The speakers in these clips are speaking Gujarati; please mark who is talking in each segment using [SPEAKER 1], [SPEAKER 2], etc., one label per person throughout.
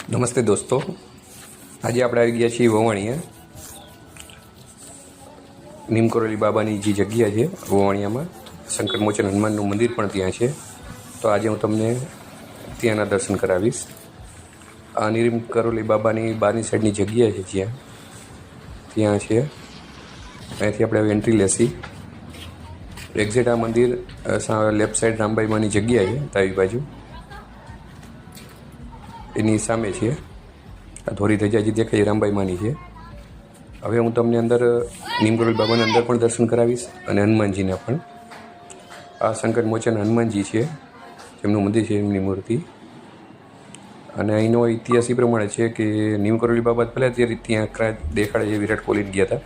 [SPEAKER 1] નમસ્તે દોસ્તો, આજે આપણે આવી ગયા છીએ વવાણિયા. નીમકરોલી બાબાની જે જગ્યા છે વવાણિયામાં, સંકટમોચન હનુમાનનું મંદિર પણ ત્યાં છે. તો આજે હું તમને ત્યાંના દર્શન કરાવીશ. આ નીમકરોલી બાબાની બહારની સાઈડની જગ્યા છે ત્યાં છે. અહીંયાથી આપણે એન્ટ્રી લેશી. એક્ઝેક્ટ આ મંદિર લેફ્ટ સાઈડ રામબાઈમાની જગ્યા છે તાવી બાજુ, એની સામે છે. આ ધોરી ધજા જે દેખાય રામબાઈમાની છે. હવે હું તમને અંદર નીમકરોલી બાબાના અંદર પણ દર્શન કરાવીશ અને હનુમાનજીના પણ. આ સંકટમોચન હનુમાનજી છે, એમનું મંદિર છે, એમની મૂર્તિ. અને અહીંનો ઇતિહાસ એ પ્રમાણે છે કે નીમકરોલી બાબા પહેલાં ત્યાં દેખાડે છે વિરાટ કોહલી ગયા હતા,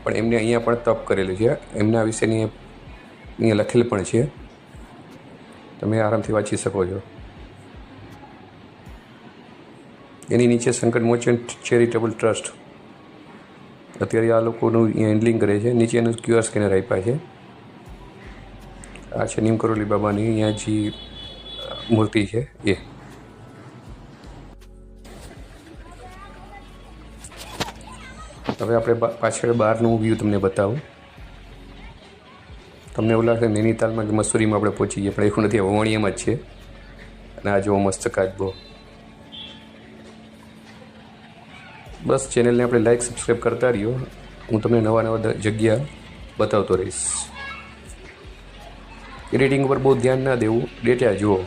[SPEAKER 1] પણ એમને અહીંયા પણ તપ કરેલું છે. એમના વિશેની અહીંયા લખેલ પણ છે, તમે આરામથી વાંચી શકો છો. એની નીચે સંકટમોચન ચેરિટેબલ ટ્રસ્ટ અત્યારે આ લોકોનું અહીંયા હેન્ડલિંગ કરે છે. નીચેનું QR સ્કેનર આપ્યા છે. આ છે નીમકરોલી બાબાની અહીંયા જે મૂર્તિ છે એ. હવે આપણે પાછળ બહારનું વ્યૂ તમને બતાવું. તમને એવું લાગે નૈનીતાલમાં કે મસૂરીમાં આપણે પહોંચી ગયા, પણ એવું નથી, વવાણિયામાં જ છે. અને આ જો મસ્ત કાચબો. બસ ચેનલને આપણે લાઈક સબસ્ક્રાઈબ કરતા રહ્યો. હું તમને નવા જગ્યા બતાવતો રહીશ. એડિટિંગ ઉપર બહુ ધ્યાન ના દેવું, ડેટા જુઓ.